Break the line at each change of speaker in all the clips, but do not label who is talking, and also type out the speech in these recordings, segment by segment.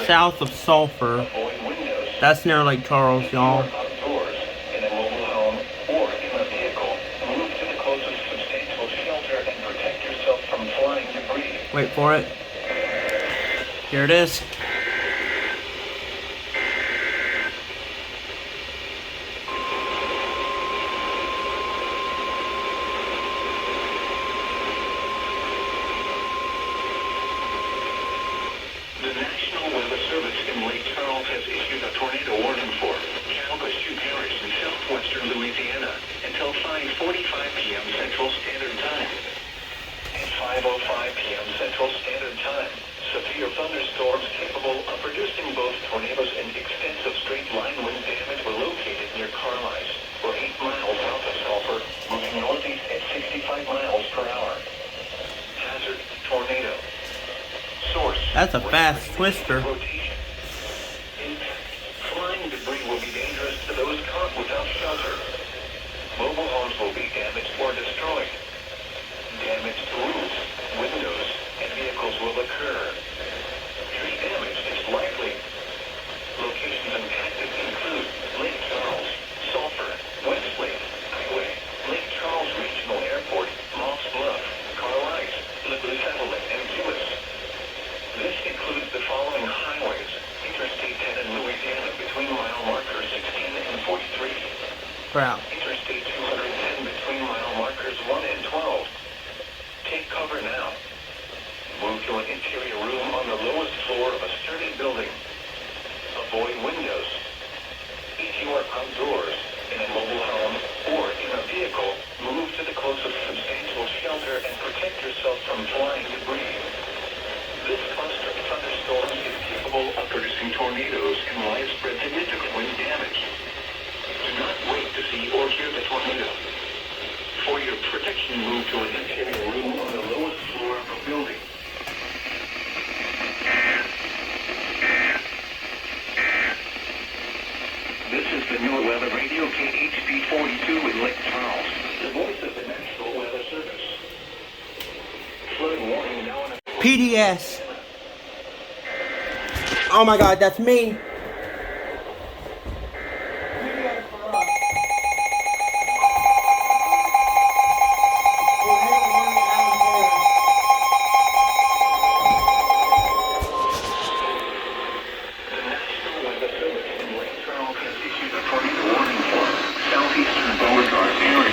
south of Sulphur. That's near Lake Charles, y'all. Wait for it. Here it is.
The National Weather Service in Lake Charles has issued a tornado warning for Kalamazoo Parish in southwestern Louisiana until 5:45 p.m. Central Standard Time. At 5:05 p.m. Central Standard Time, severe thunderstorms capable of producing both tornadoes and extensive straight-line wind damage were located near Carlisle, or 8 miles south of Sulphur, moving northeast at 65 miles per hour. Hazard: tornado. Source:
That's a fast twister.
Flying debris will be dangerous to those caught without shelter. Mobile homes will be damaged or destroyed. Damage to roofs, windows, and vehicles will occur. Tree damage is likely. Locations impacted include Lake Charles, Sulphur, Westlake Highway, Lake Charles Regional Airport, Moss Bluff, Carlisle, Liquid Settlement, and Lewis. This includes the following highways: Interstate 10 in Louisiana between mile markers 16 and 43.
Crap.
Interstate 210 between mile markers 1 and 12. Take cover now. Move to an interior room on the lowest floor of a sturdy building. Avoid windows. If you are outdoors, in a mobile home, or in a vehicle, move to the closest substantial shelter and protect yourself from flying debris. This cluster of thunderstorms is capable of producing tornadoes and widespread significant wind damage. Do not wait to see or hear the tornado. For your protection, move to an interior room on the lowest floor of a building. This is the New Weather Radio KHP 42 in Lake Charles, the voice of the National Weather Service. Flood warning now in
PDS. Oh my God, that's me.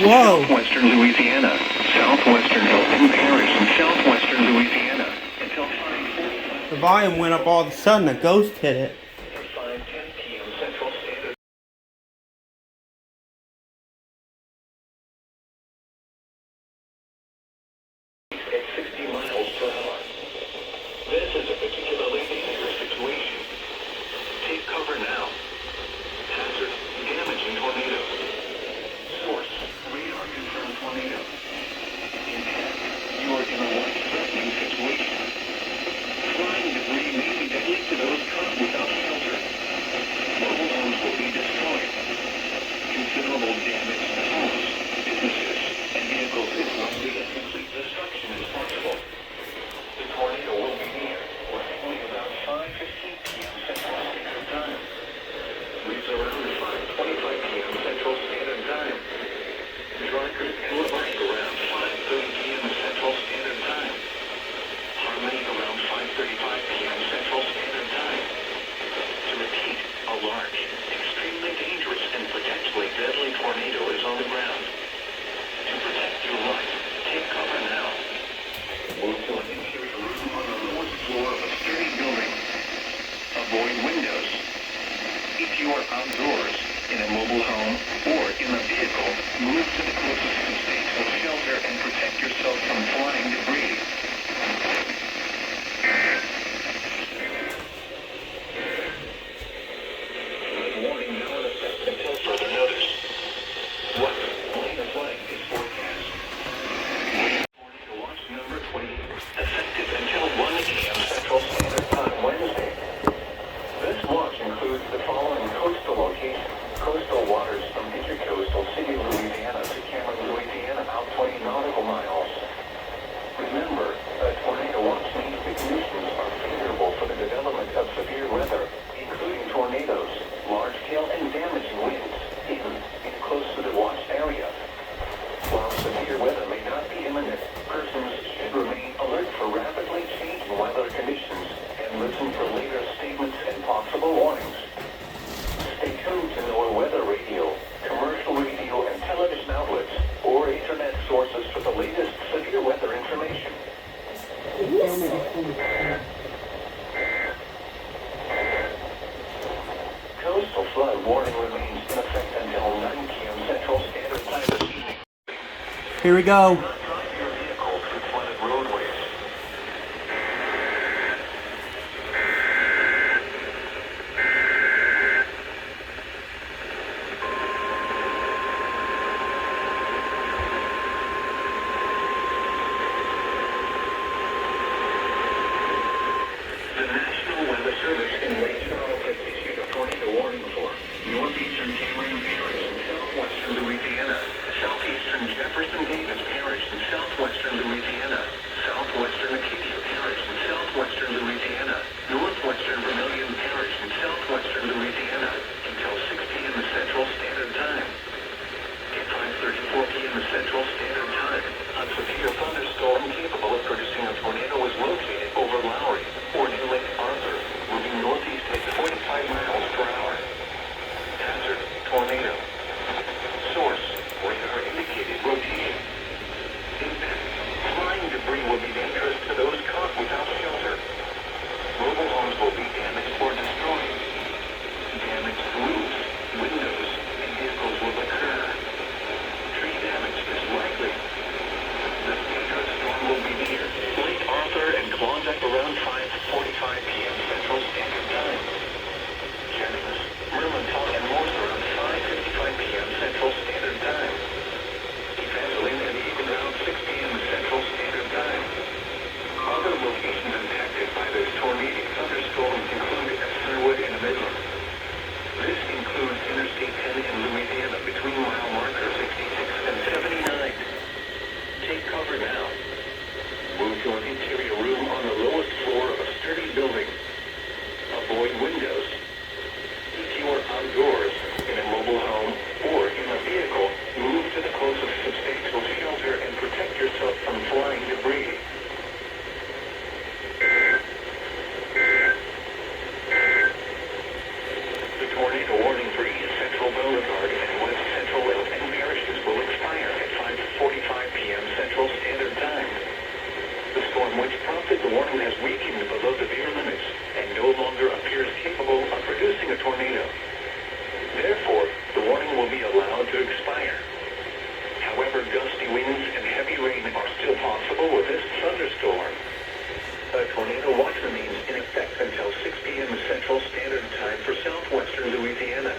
Whoa.
Southwestern Louisiana, southwestern Hilton Parish, and southwestern Louisiana until 5:40.
The volume went up all of a sudden. A ghost hit it.
At 5:10 p.m. Central Standard. At 60 miles per hour. This is a particularly dangerous situation. Take cover now. Hazard: damaging tornado. Source: radar confirmed tornado. Intent: you are in a life-threatening situation. Flying debris may be deadly to those caught without shelter. Mobile homes will be destroyed. Considerable damage to homes, businesses, and vehicles is likely as complete destruction is possible. The tornado will be near or only about 5:15 p.m. Central Standard Time. Leaves around 5:25 p.m. Central Standard Time. Drivers will arrive around 5:30 p.m. Central Standard Time. Harmony around 5:35 p.m. Central Standard Time. To repeat, a large, extremely dangerous, and potentially deadly tornado is on the ground. To protect your life, take cover now. Move to an interior room on the lowest floor of a sturdy building. Avoid windows. If you are outdoors, in a mobile home, or in a vehicle, move to the closest substantial shelter and protect yourself from flying debris. Warning now in effect until further notice. 1. Lane of flight is forecast. Tornado watch number 20, effective until 1 a.m. Central Standard Time Wednesday. This watch includes the following coastal locations: coastal waters from intercoastal city Louisiana to Cameron, Louisiana, out 20 nautical miles. Remember, flood warning remains in effect until 9 p.m. Central Standard Time this evening.
Here we go.
Do not drive your vehicle through flooded roadways. The National Weather Service in Lake Charles has issued a tornado warning for northeastern Cameron Parish and southwestern Louisiana, southeastern Jefferson Davis Parish and southwestern Louisiana, southwestern Acadia Parish and southwestern Louisiana, northwestern Vermilion Parish and southwestern Louisiana until 6 p.m. Central Standard Time. At 5:34 p.m. Central Standard Time, a severe thunderstorm capable of producing a tornado is located over Lowry or near Lake Arthur, moving northeast at 45 miles per hour. Hazard: tornado. Source: radar indicated rotation. Impact: flying debris will be dangerous to those caught without shelter. Mobile homes will be damaged or destroyed. Damaged roofs, windows, and vehicles will occur. Tree damage is likely. This dangerous storm will be near Lake Arthur and Klondike around 5:45 p.m. Central Standard Time. Jennings, Mermentau, and Morse around 5:55 p.m. Central Standard Time. Evangeline and Eagan around 6 p.m. Central Standard Time. Other locations impacted by this tornadic thunderstorm include Essenwood and Midland. This includes Interstate 10 in Louisiana between mile marker 66 and 79. Take cover now. Move to an interior room on the lowest floor of a sturdy building. Avoid windows. If you are outdoors, in a mobile home, or in a vehicle, move to the closest substantial shelter and protect yourself from flying debris. The tornado warning for East Central Boulevard and West Central and parishes will expire at 5:45 p.m. Central Standard Time. The storm which prompted the warning has weakened below severe limits and no longer appears capable of producing a tornado. Therefore, the warning will be allowed to expire. However, gusty winds and heavy rain are still possible with this thunderstorm. A tornado watch remains in effect until 6 p.m. Central Standard Time for southwestern Louisiana.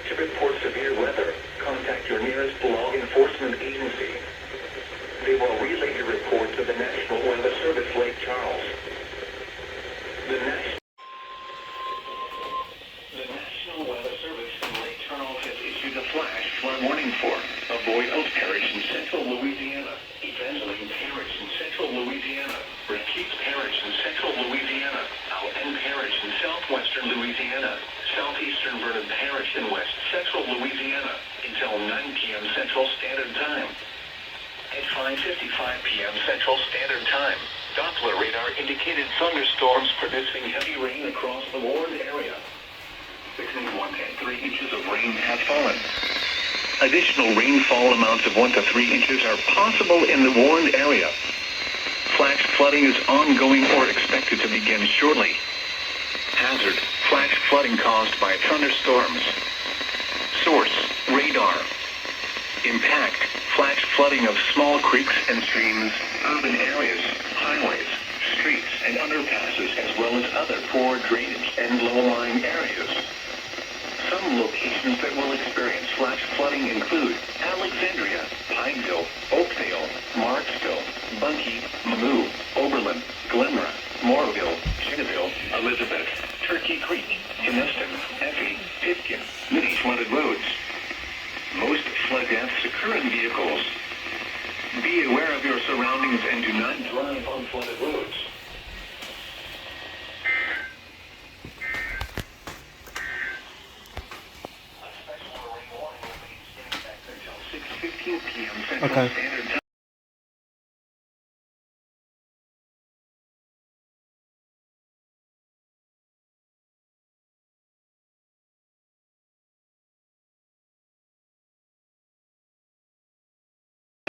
To report severe weather, contact your nearest law enforcement agency. They will relay your report to the National Weather Service, Lake Charles. The National Weather Service in Lake Charles has issued a flash flood warning for Avoyelles Parish in central Louisiana, Evangeline Parish in central Louisiana, Rakes Parish in central Louisiana, Allen Parish in southwestern Louisiana, southeastern Vernon Parish in west central Louisiana until 9 p.m. Central Standard Time. At 5:55 p.m. Central Standard Time, Doppler radar indicated thunderstorms producing heavy rain across the warned area. Between 1 and 3 inches of rain have fallen. Additional rainfall amounts of 1 to 3 inches are possible in the warned area. Flash flooding is ongoing or expected to begin shortly. Hazard: flash flooding caused by thunderstorms. Source: radar. Impact: flash flooding of small creeks and streams, urban areas, highways, streets, and underpasses, as well as other poor drainage and low-lying areas. Some locations that will experience flash flooding include Alexandria, Pineville, Oakdale, Marksville, Bunkie, Mamou, Oberlin, Glenmore, Moorville, Chittaville, Elizabeth, Turkey Creek, Denniston, Effie, Pitkin, many flooded roads. Most flood deaths occur in vehicles. Be aware of your surroundings and do not drive on flooded roads. A special rain warning remains in effect until 6:15 p.m. Central
Okay.
Standard